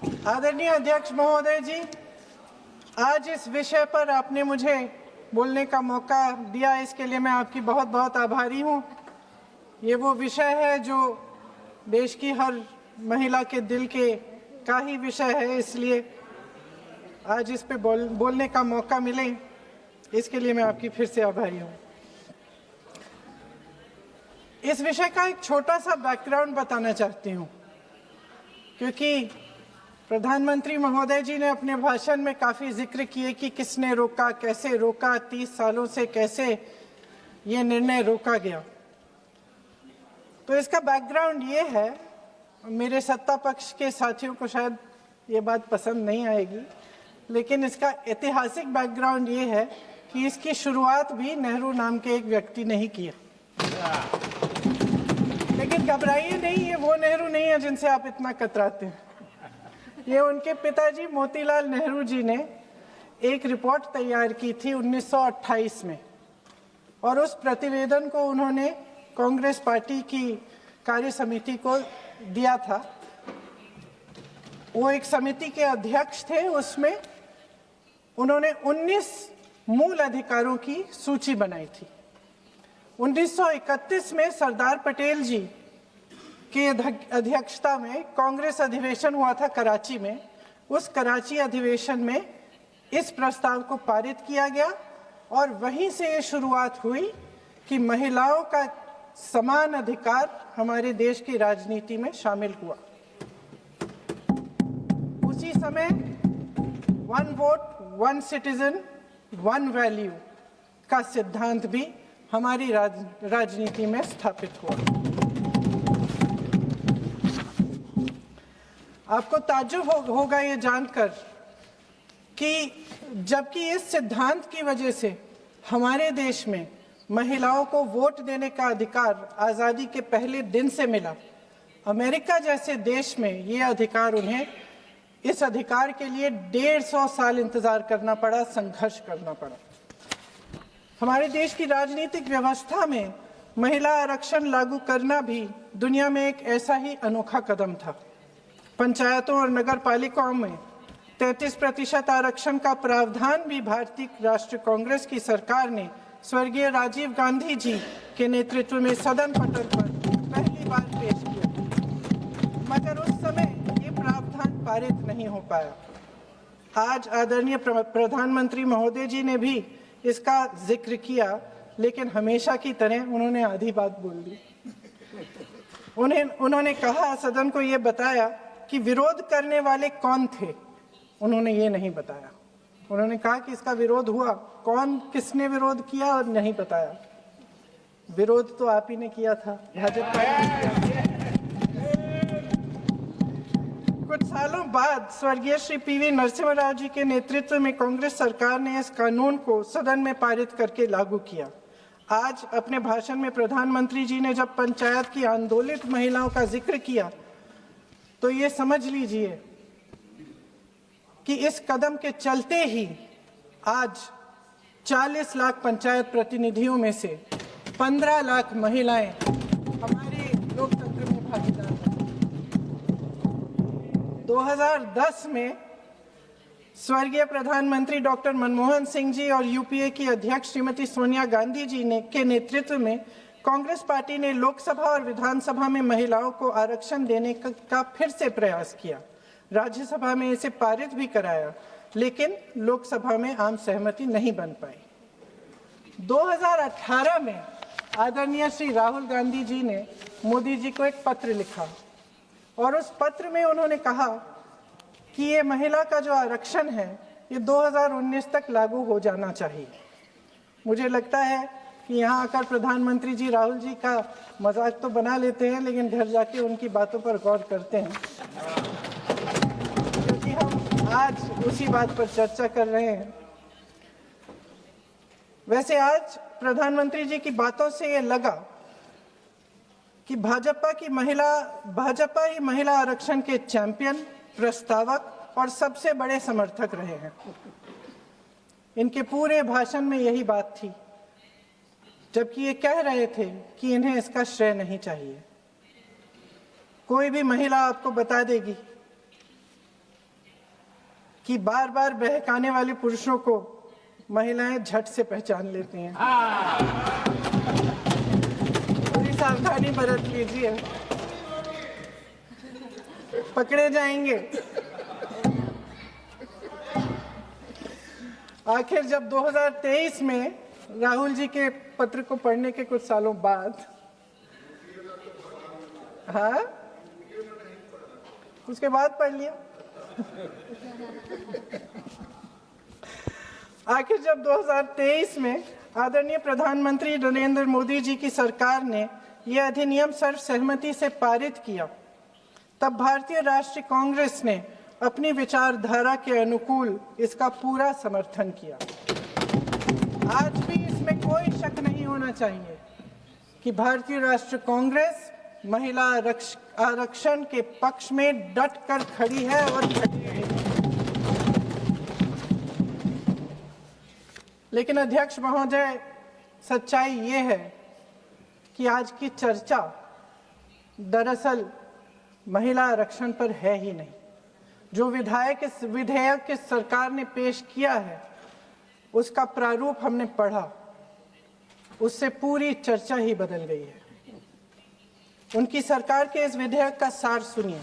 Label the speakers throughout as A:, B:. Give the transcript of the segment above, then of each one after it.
A: आदरणीय अध्यक्ष महोदय जी, आज इस विषय पर आपने मुझे बोलने का मौका दिया, इसके लिए मैं आपकी बहुत बहुत आभारी हूँ। ये वो विषय है जो देश की हर महिला के दिल के का ही विषय है, इसलिए आज इस पे बोलने का मौका मिले, इसके लिए मैं आपकी फिर से आभारी हूँ। इस विषय का एक छोटा सा बैकग्राउंड बताना चाहती हूँ, क्योंकि प्रधानमंत्री महोदय जी ने अपने भाषण में काफ़ी जिक्र किए कि किसने रोका, कैसे रोका, 30 सालों से कैसे ये निर्णय रोका गया। तो इसका बैकग्राउंड ये है, मेरे सत्ता पक्ष के साथियों को शायद ये बात पसंद नहीं आएगी, लेकिन इसका ऐतिहासिक बैकग्राउंड ये है कि इसकी शुरुआत भी नेहरू नाम के एक व्यक्ति ने ही किया। लेकिन घबराइए नहीं, ये वो नेहरू नहीं है जिनसे आप इतना कतराते हैं। ये उनके पिताजी मोतीलाल नेहरू जी ने एक रिपोर्ट तैयार की थी 1928 में, और उस प्रतिवेदन को उन्होंने कांग्रेस पार्टी की कार्य समिति को दिया था। वो एक समिति के अध्यक्ष थे, उसमें उन्होंने 19 मूल अधिकारों की सूची बनाई थी। 1931 में सरदार पटेल जी की अध्यक्षता में कांग्रेस अधिवेशन हुआ था कराची में। उस कराची अधिवेशन में इस प्रस्ताव को पारित किया गया और वहीं से ये शुरुआत हुई कि महिलाओं का समान अधिकार हमारे देश की राजनीति में शामिल हुआ। उसी समय 1 वोट 1 सिटीजन 1 वैल्यू का सिद्धांत भी हमारी राजनीति में स्थापित हुआ। आपको ताज्जुब होगा ये जानकर कि जबकि इस सिद्धांत की वजह से हमारे देश में महिलाओं को वोट देने का अधिकार आज़ादी के पहले दिन से मिला, अमेरिका जैसे देश में ये अधिकार उन्हें इस अधिकार के लिए 150 साल इंतजार करना पड़ा, संघर्ष करना पड़ा। हमारे देश की राजनीतिक व्यवस्था में महिला आरक्षण लागू करना भी दुनिया में एक ऐसा ही अनोखा कदम था। पंचायतों और नगर पालिकाओं में 33% आरक्षण का प्रावधान भी भारतीय राष्ट्रीय कांग्रेस की सरकार ने स्वर्गीय राजीव गांधी जी के नेतृत्व में सदन पटल पर पहली बार पेश किया, मगर उस समय ये प्रावधान पारित नहीं हो पाया। आज आदरणीय प्रधानमंत्री महोदय जी ने भी इसका जिक्र किया, लेकिन हमेशा की तरह उन्होंने आधी बात बोल दी। उन्होंने कहा, सदन को ये बताया कि विरोध करने वाले कौन थे, उन्होंने ये नहीं बताया। उन्होंने कहा कि इसका विरोध हुआ, कौन किसने विरोध किया और नहीं बताया। विरोध तो आप ही ने किया था, भाजपा ने। कुछ सालों बाद स्वर्गीय श्री पीवी नरसिम्हा राव जी के नेतृत्व में कांग्रेस सरकार ने इस कानून को सदन में पारित करके लागू किया। आज अपने भाषण में प्रधानमंत्री जी ने जब पंचायत की आंदोलित महिलाओं का जिक्र किया, तो ये समझ लीजिए कि इस कदम के चलते ही आज 40 लाख पंचायत प्रतिनिधियों में से 15 लाख महिलाएं हमारे लोकतंत्र में भागीदार हैं। 2010 में स्वर्गीय प्रधानमंत्री डॉक्टर मनमोहन सिंह जी और यूपीए की अध्यक्ष श्रीमती सोनिया गांधी जी के नेतृत्व में कांग्रेस पार्टी ने लोकसभा और विधानसभा में महिलाओं को आरक्षण देने का फिर से प्रयास किया। राज्यसभा में इसे पारित भी कराया, लेकिन लोकसभा में आम सहमति नहीं बन पाई। 2018 में आदरणीय श्री राहुल गांधी जी ने मोदी जी को एक पत्र लिखा, और उस पत्र में उन्होंने कहा कि ये महिला का जो आरक्षण है ये 2019 तक लागू हो जाना चाहिए। मुझे लगता है कि यहाँ आकर प्रधानमंत्री जी राहुल जी का मजाक तो बना लेते हैं, लेकिन घर जाके उनकी बातों पर गौर करते हैं, क्योंकि हम आज उसी बात पर चर्चा कर रहे हैं। वैसे आज प्रधानमंत्री जी की बातों से ये लगा कि भाजपा ही महिला आरक्षण के चैंपियन, प्रस्तावक और सबसे बड़े समर्थक रहे हैं। इनके पूरे भाषण में यही बात थी, जबकि ये कह रहे थे कि इन्हें इसका श्रेय नहीं चाहिए। कोई भी महिला आपको बता देगी कि बार बार बहकाने वाले पुरुषों को महिलाएं झट से पहचान लेती हैं। थोड़ी सावधानी बरत लीजिए, पकड़े जाएंगे। आखिर जब 2023 में राहुल जी के पत्र को पढ़ने के कुछ सालों बाद, हाँ, उसके बाद पढ़ लिया। आखिर जब 2023 में आदरणीय प्रधानमंत्री नरेंद्र मोदी जी की सरकार ने यह अधिनियम सर्वसहमति से पारित किया, तब भारतीय राष्ट्रीय कांग्रेस ने अपनी विचारधारा के अनुकूल इसका पूरा समर्थन किया। आज भी इसमें कोई शक नहीं होना चाहिए कि भारतीय राष्ट्रीय कांग्रेस महिला आरक्षण के पक्ष में डट कर खड़ी है और खड़ी रहेगी। लेकिन अध्यक्ष महोदय, सच्चाई ये है कि आज की चर्चा दरअसल महिला आरक्षण पर है ही नहीं। जो विधेयक के सरकार ने पेश किया है, उसका प्रारूप हमने पढ़ा, उससे पूरी चर्चा ही बदल गई है। उनकी सरकार के इस विधेयक का सार सुनिए।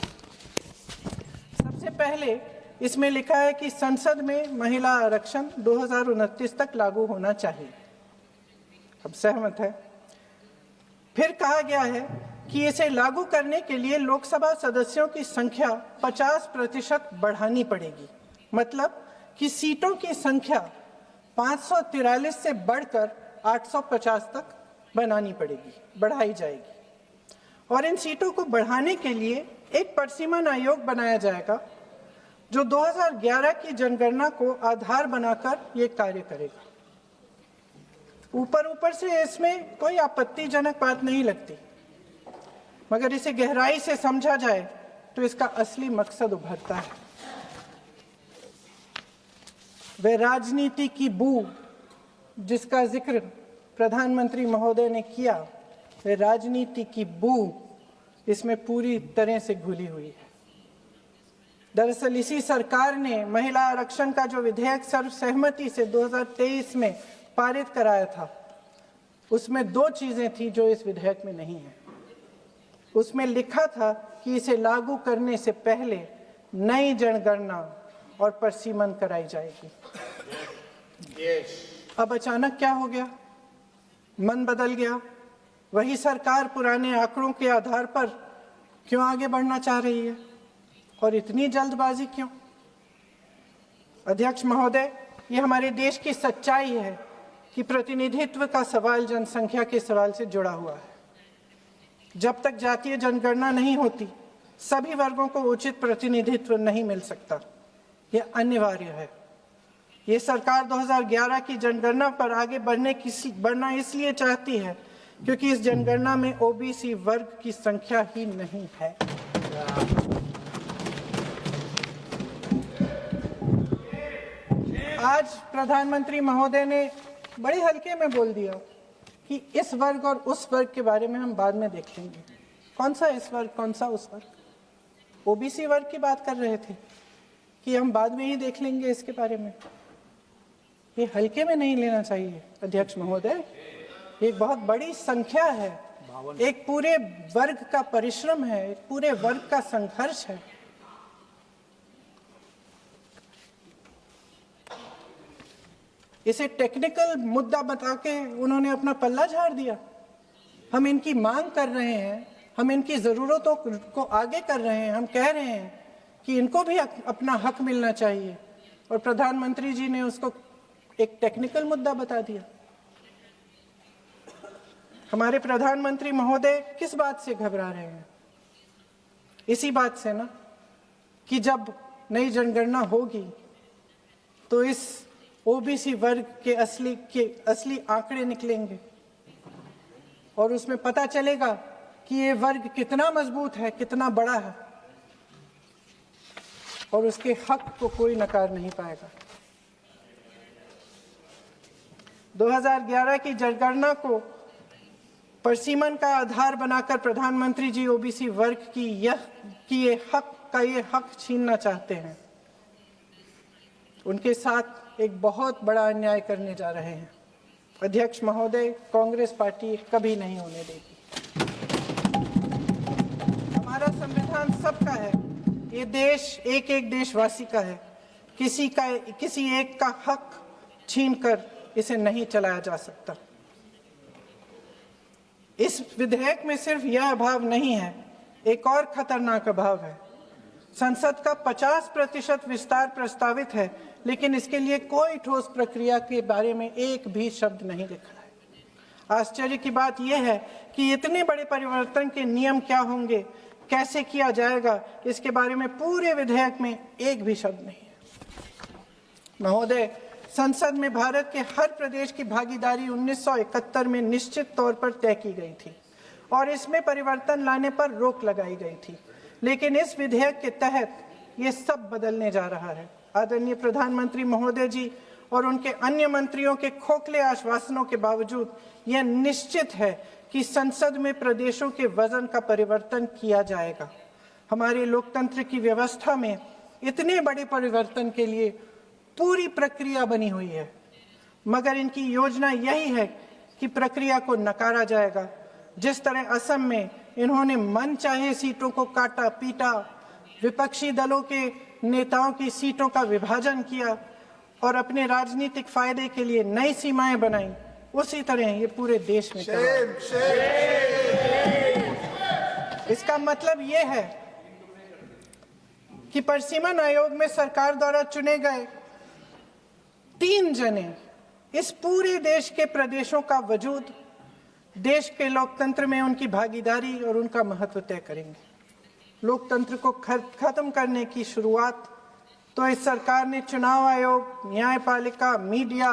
A: सबसे पहले इसमें लिखा है कि संसद में महिला आरक्षण 2029 तक लागू होना चाहिए। अब सहमत है। फिर कहा गया है कि इसे लागू करने के लिए लोकसभा सदस्यों की संख्या 50% बढ़ानी पड़ेगी। मतलब कि सीटों की संख्या 543 से बढ़कर 850 तक बढ़ाई जाएगी। और इन सीटों को बढ़ाने के लिए एक परिसीमन आयोग बनाया जाएगा जो 2011 की जनगणना को आधार बनाकर ये कार्य करेगा। ऊपर से इसमें कोई आपत्तिजनक बात नहीं लगती, मगर इसे गहराई से समझा जाए तो इसका असली मकसद उभरता है। वह राजनीति की बू जिसका जिक्र प्रधानमंत्री महोदय ने किया, वह राजनीति की बू इसमें पूरी तरह से घुली हुई है। दरअसल इसी सरकार ने महिला आरक्षण का जो विधेयक सर्वसहमति से 2023 में पारित कराया था, उसमें 2 चीजें थी जो इस विधेयक में नहीं है। उसमें लिखा था कि इसे लागू करने से पहले नई जनगणना और परिसीमन कराई जाएगी। अब अचानक क्या हो गया? मन बदल गया। वही सरकार पुराने आंकड़ों के आधार पर क्यों आगे बढ़ना चाह रही है और इतनी जल्दबाजी क्यों? अध्यक्ष महोदय, ये हमारे देश की सच्चाई है कि प्रतिनिधित्व का सवाल जनसंख्या के सवाल से जुड़ा हुआ है। जब तक जातीय जनगणना नहीं होती, सभी वर्गों को उचित प्रतिनिधित्व नहीं मिल सकता। यह अनिवार्य है। ये सरकार 2011 की जनगणना पर आगे बढ़ना इसलिए चाहती है क्योंकि इस जनगणना में ओबीसी वर्ग की संख्या ही नहीं है। आज प्रधानमंत्री महोदय ने बड़े हल्के में बोल दिया कि इस वर्ग और उस वर्ग के बारे में हम बाद में देख लेंगे। कौन सा इस वर्ग, कौन सा उस वर्ग? ओबीसी वर्ग की बात कर रहे थे कि हम बाद में ही देख लेंगे इसके बारे में। ये हल्के में नहीं लेना चाहिए अध्यक्ष महोदय। एक बहुत बड़ी संख्या है, एक पूरे वर्ग का परिश्रम है, एक पूरे वर्ग का संघर्ष है। इसे टेक्निकल मुद्दा बता के उन्होंने अपना पल्ला झाड़ दिया। हम इनकी मांग कर रहे हैं, हम इनकी जरूरतों को आगे कर रहे हैं, हम कह रहे हैं कि इनको भी अपना हक मिलना चाहिए, और प्रधानमंत्री जी ने उसको एक टेक्निकल मुद्दा बता दिया। हमारे प्रधानमंत्री महोदय किस बात से घबरा रहे हैं? इसी बात से ना कि जब नई जनगणना होगी तो इस ओबीसी वर्ग के असली आंकड़े निकलेंगे और उसमें पता चलेगा कि ये वर्ग कितना मजबूत है, कितना बड़ा है, और उसके हक को कोई नकार नहीं पाएगा। 2011 की जनगणना को परिसीमन का आधार बनाकर प्रधानमंत्री जी ओबीसी वर्ग की ये हक छीनना चाहते हैं। उनके साथ एक बहुत बड़ा अन्याय करने जा रहे हैं। अध्यक्ष महोदय, कांग्रेस पार्टी कभी नहीं होने देगी। हमारा संविधान सबका है, ये देश एक एक देशवासी का है। किसी एक का हक छीनकर इसे नहीं चलाया जा सकता। इस विधेयक में सिर्फ यह अभाव नहीं है, एक और खतरनाक अभाव है। संसद का 50% विस्तार प्रस्तावित है, लेकिन इसके लिए कोई ठोस प्रक्रिया के बारे में एक भी शब्द नहीं लिखा है। आश्चर्य की बात यह है कि इतने बड़े परिवर्तन के नियम क्या होंगे, कैसे किया जाएगा, इसके बारे में पूरे विधेयक में एक भी शब्द नहीं है। महोदय, संसद में भारत के हर प्रदेश की भागीदारी 1971 में निश्चित तौर पर तय की गई थी और इसमें परिवर्तन लाने पर रोक लगाई गई थी, लेकिन इस विधेयक के तहत ये सब बदलने जा रहा है। आदरणीय प्रधानमंत्री महोदय जी और उनके अन्य मंत्रियों के खोखले आश्वासनों के बावजूद यह निश्चित है कि संसद में प्रदेशों के वजन का परिवर्तन किया जाएगा। हमारे लोकतंत्र की व्यवस्था में इतने बड़े परिवर्तन के लिए पूरी प्रक्रिया बनी हुई है, मगर इनकी योजना यही है कि प्रक्रिया को नकारा जाएगा। जिस तरह असम में इन्होंने मन चाहे सीटों को काटा पीटा, विपक्षी दलों के नेताओं की सीटों का विभाजन किया और अपने राजनीतिक फायदे के लिए नई सीमाएं बनाई, उसी तरह ये पूरे देश में इसका मतलब ये है कि परिसीमन आयोग में सरकार द्वारा चुने गए 3 जने इस पूरे देश के प्रदेशों का वजूद, देश के लोकतंत्र में उनकी भागीदारी और उनका महत्व तय करेंगे। लोकतंत्र को खत्म करने की शुरुआत तो इस सरकार ने चुनाव आयोग, न्यायपालिका, मीडिया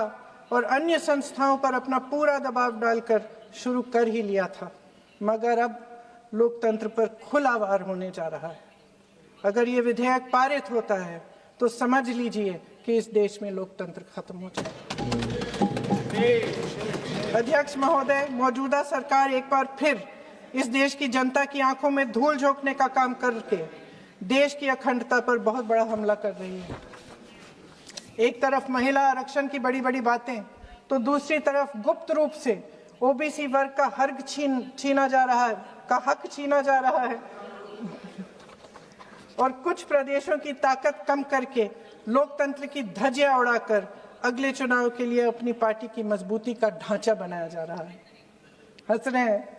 A: और अन्य संस्थाओं पर अपना पूरा दबाव डालकर शुरू कर ही लिया था, मगर अब लोकतंत्र पर खुला वार होने जा रहा है। अगर ये विधेयक पारित होता है तो समझ लीजिए कि इस देश में लोकतंत्र खत्म हो जाएगा। अध्यक्ष महोदय, मौजूदा सरकार एक बार फिर इस देश की जनता की आंखों में धूल झोंकने का काम करके देश की अखंडता पर बहुत बड़ा हमला कर रही है। एक तरफ महिला आरक्षण की बड़ी बड़ी बातें, तो दूसरी तरफ गुप्त रूप से ओबीसी वर्ग का हक छीना जा रहा है और कुछ प्रदेशों की ताकत कम करके लोकतंत्र की धज्जियां उड़ाकर अगले चुनाव के लिए अपनी पार्टी की मजबूती का ढांचा बनाया जा रहा है। हंस रहे हैं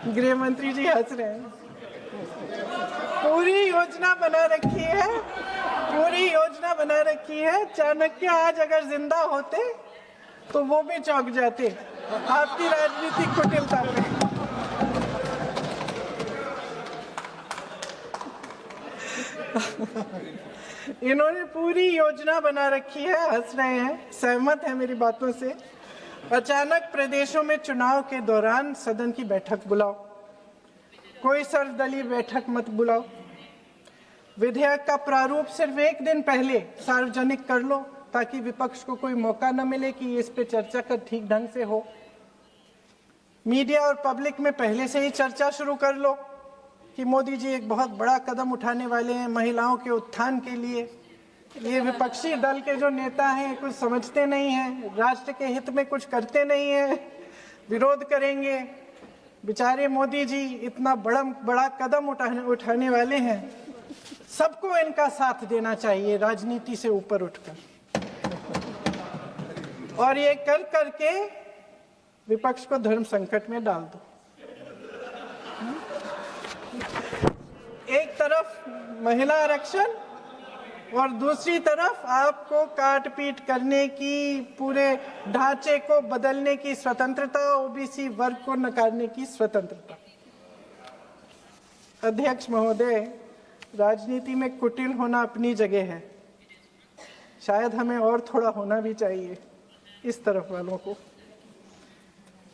A: गृह मंत्री जी, हंस रहे हैं। पूरी योजना बना रखी है। चाणक्य आज अगर जिंदा होते तो वो भी चौंक जाते आपकी राजनीतिक कुटिलता में। इन्होंने पूरी योजना बना रखी है, हंस रहे हैं, सहमत है मेरी बातों से। अचानक प्रदेशों में चुनाव के दौरान सदन की बैठक बुलाओ, कोई सर्वदलीय बैठक मत बुलाओ। विधेयक का प्रारूप सिर्फ एक दिन पहले सार्वजनिक कर लो ताकि विपक्ष को कोई मौका न मिले कि इस पे चर्चा कर ठीक ढंग से हो। मीडिया और पब्लिक में पहले से ही चर्चा शुरू कर लो कि मोदी जी एक बहुत बड़ा कदम उठाने वाले हैं महिलाओं के उत्थान के लिए। ये विपक्षी दल के जो नेता हैं कुछ समझते नहीं हैं, राष्ट्र के हित में कुछ करते नहीं हैं, विरोध करेंगे। बेचारे मोदी जी इतना बड़ा कदम उठाने वाले हैं, सबको इनका साथ देना चाहिए राजनीति से ऊपर उठकर, और ये कर करके विपक्ष को धर्म संकट में डाल दो। एक तरफ महिला आरक्षण और दूसरी तरफ आपको काट पीट करने की, पूरे ढांचे को बदलने की स्वतंत्रता, ओबीसी वर्ग को नकारने की स्वतंत्रता। अध्यक्ष महोदय, राजनीति में कुटिल होना अपनी जगह है, शायद हमें और थोड़ा होना भी चाहिए इस तरफ वालों को,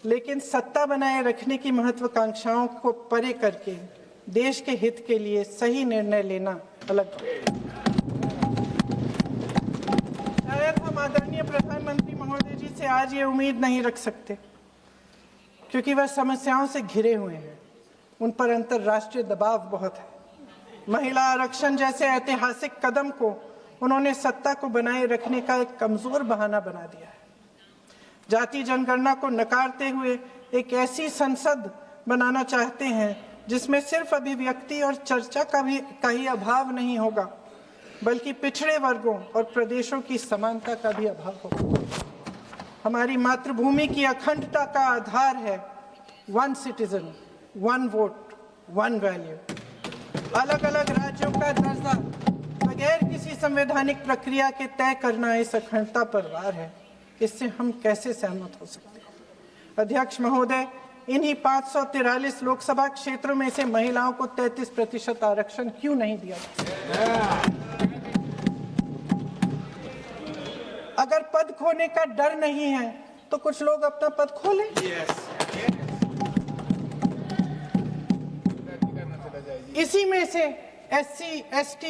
A: लेकिन सत्ता बनाए रखने की महत्वाकांक्षाओं को परे करके देश के हित के लिए सही निर्णय लेना अलग है। शायद हम आदरणीय प्रधानमंत्री महोदय जी से आज ये उम्मीद नहीं रख सकते, क्योंकि वह समस्याओं से घिरे हुए हैं, उन पर अंतर्राष्ट्रीय दबाव बहुत है। महिला आरक्षण जैसे ऐतिहासिक कदम को उन्होंने सत्ता को बनाए रखने का एक कमजोर बहाना बना दिया है। जाति जनगणना को नकारते हुए एक ऐसी संसद बनाना चाहते हैं जिसमें सिर्फ अभिव्यक्ति और चर्चा का ही अभाव नहीं होगा, बल्कि पिछड़े वर्गों और प्रदेशों की समानता का भी अभाव होगा। हमारी मातृभूमि की अखंडता का आधार है one citizen, one vote, one value. अलग अलग राज्यों का दर्जा बगैर किसी संवैधानिक प्रक्रिया के तय करना इस अखंडता पर वार है। इससे हम कैसे सहमत हो सकते हैं? अध्यक्ष महोदय, इन्हीं 543 लोकसभा क्षेत्रों में से महिलाओं को 33% आरक्षण क्यों नहीं दिया जाता? अगर पद खोने का डर नहीं है तो कुछ लोग अपना पद खोलें। इसी में से SC ST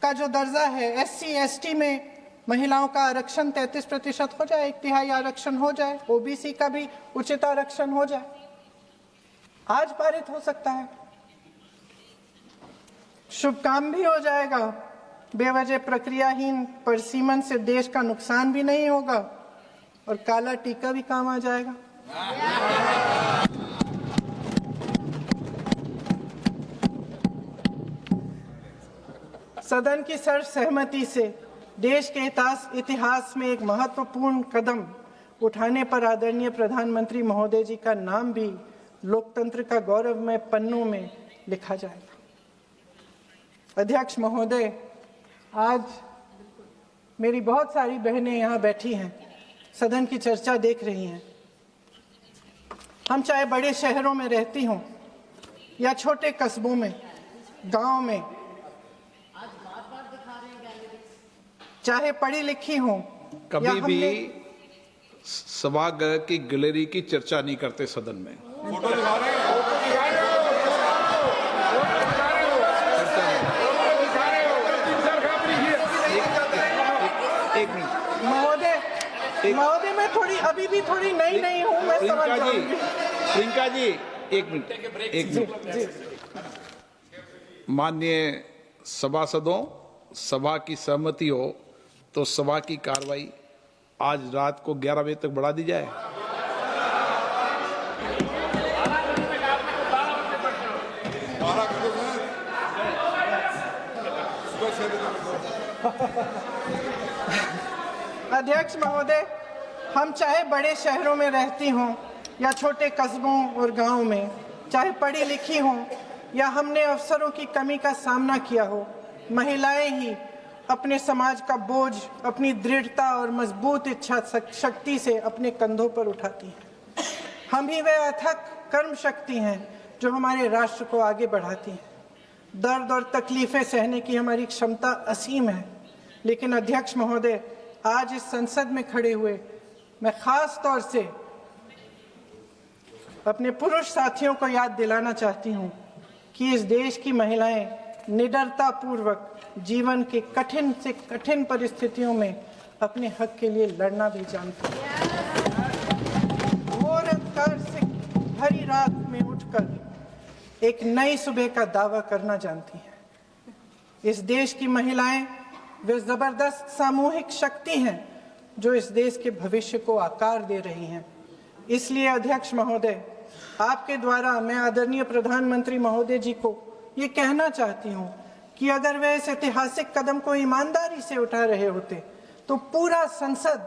A: का जो दर्जा है, SC ST में महिलाओं का आरक्षण 33% हो जाए, 1/3 आरक्षण हो जाए, OBC का भी उचित आरक्षण हो जाए, आज पारित हो सकता है। शुभ काम भी हो जाएगा, बेवजह प्रक्रियाहीन परिसीमन से देश का नुकसान भी नहीं होगा और काला टीका भी काम आ जाएगा। सदन की सर्वसहमति से देश के इतिहास में एक महत्वपूर्ण कदम उठाने पर आदरणीय प्रधानमंत्री महोदय जी का नाम भी लोकतंत्र का गौरवमय पन्नों में लिखा जाएगा। अध्यक्ष महोदय, आज मेरी बहुत सारी बहनें यहाँ बैठी हैं, सदन की चर्चा देख रही हैं। हम चाहे बड़े शहरों में रहती हों या छोटे कस्बों में, गांव में, चाहे पढ़ी लिखी हों,
B: कभी भी सभागृह की गैलरी की चर्चा नहीं करते सदन में। फोटो दिखा रहे हो? एक मिनट
A: महोदय, मैं थोड़ी अभी भी थोड़ी नई हूँ, मैं समझ जाऊंगी।
B: प्रियंका जी, एक मिनट। माननीय सभासदों, सभा की सहमति हो तो सभा की कार्रवाई आज रात को 11 बजे तक बढ़ा दी जाए।
A: अध्यक्ष महोदय, हम चाहे बड़े शहरों में रहती हों या छोटे कस्बों और गांवों में, चाहे पढ़ी लिखी हों या हमने अवसरों की कमी का सामना किया हो, महिलाएं ही अपने समाज का बोझ अपनी दृढ़ता और मजबूत इच्छा शक्ति से अपने कंधों पर उठाती हैं। हम ही वह अथक कर्म शक्ति हैं जो हमारे राष्ट्र को आगे बढ़ाती हैं। दर्द और तकलीफें सहने की हमारी क्षमता असीम है। लेकिन अध्यक्ष महोदय, आज इस संसद में खड़े हुए मैं खास तौर से अपने पुरुष साथियों को याद दिलाना चाहती हूँ कि इस देश की महिलाएं निडरता पूर्वक जीवन के कठिन से कठिन परिस्थितियों में अपने हक के लिए लड़ना भी जानती हैं। और अंधकार से भरी रात में उठकर एक नई सुबह का दावा करना जानती हैं। इस देश की महिलाएं वे जबरदस्त सामूहिक शक्ति हैं जो इस देश के भविष्य को आकार दे रही हैं। इसलिए अध्यक्ष महोदय, आपके द्वारा मैं आदरणीय प्रधानमंत्री महोदय जी को ये कहना चाहती हूँ कि अगर वे इस ऐतिहासिक कदम को ईमानदारी से उठा रहे होते तो पूरा संसद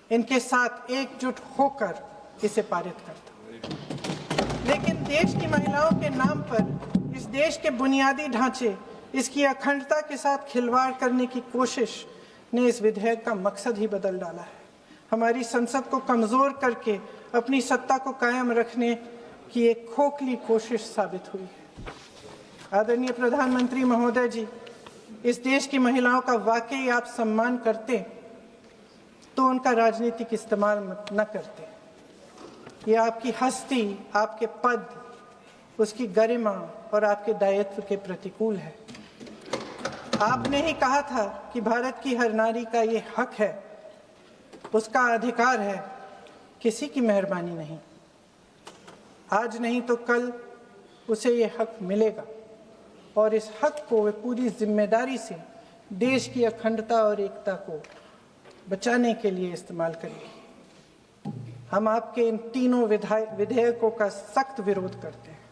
A: इनके साथ एकजुट होकर इसे पारित करता। लेकिन देश की महिलाओं के नाम पर इस देश के बुनियादी ढांचे, इसकी अखंडता के साथ खिलवाड़ करने की कोशिश ने इस विधेयक का मकसद ही बदल डाला है। हमारी संसद को कमजोर करके अपनी सत्ता को कायम रखने की एक खोखली कोशिश साबित हुई है। आदरणीय प्रधानमंत्री महोदय जी, इस देश की महिलाओं का वाकई आप सम्मान करते तो उनका राजनीतिक इस्तेमाल न करते। ये आपकी हस्ती, आपके पद, उसकी गरिमा और आपके दायित्व के प्रतिकूल है। आपने ही कहा था कि भारत की हर नारी का ये हक है, उसका अधिकार है, किसी की मेहरबानी नहीं। आज नहीं तो कल उसे ये हक मिलेगा। और इस हक को वे पूरी जिम्मेदारी से देश की अखंडता और एकता को बचाने के लिए इस्तेमाल करेंगे। हम आपके इन तीनों विधेयकों का सख्त विरोध करते हैं,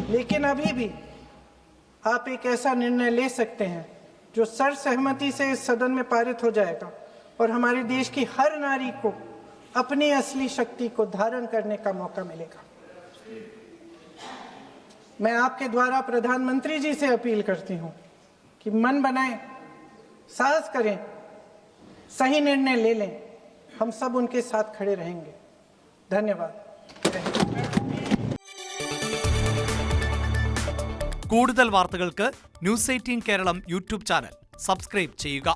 A: लेकिन अभी भी आप एक ऐसा निर्णय ले सकते हैं जो सर्वसहमति से इस सदन में पारित हो जाएगा और हमारे देश की हर नारी को अपनी असली शक्ति को धारण करने का मौका मिलेगा। मैं आपके द्वारा प्रधानमंत्री जी से अपील करती हूं कि मन बनाएं, साहस करें, सही निर्णय ले लें। हम सब उनके साथ खड़े रहेंगे। धन्यवाद।
C: കൂടുതൽ വാർത്തകൾക്ക് news 18 Keralam YouTube channel subscribe ചെയ്യുക.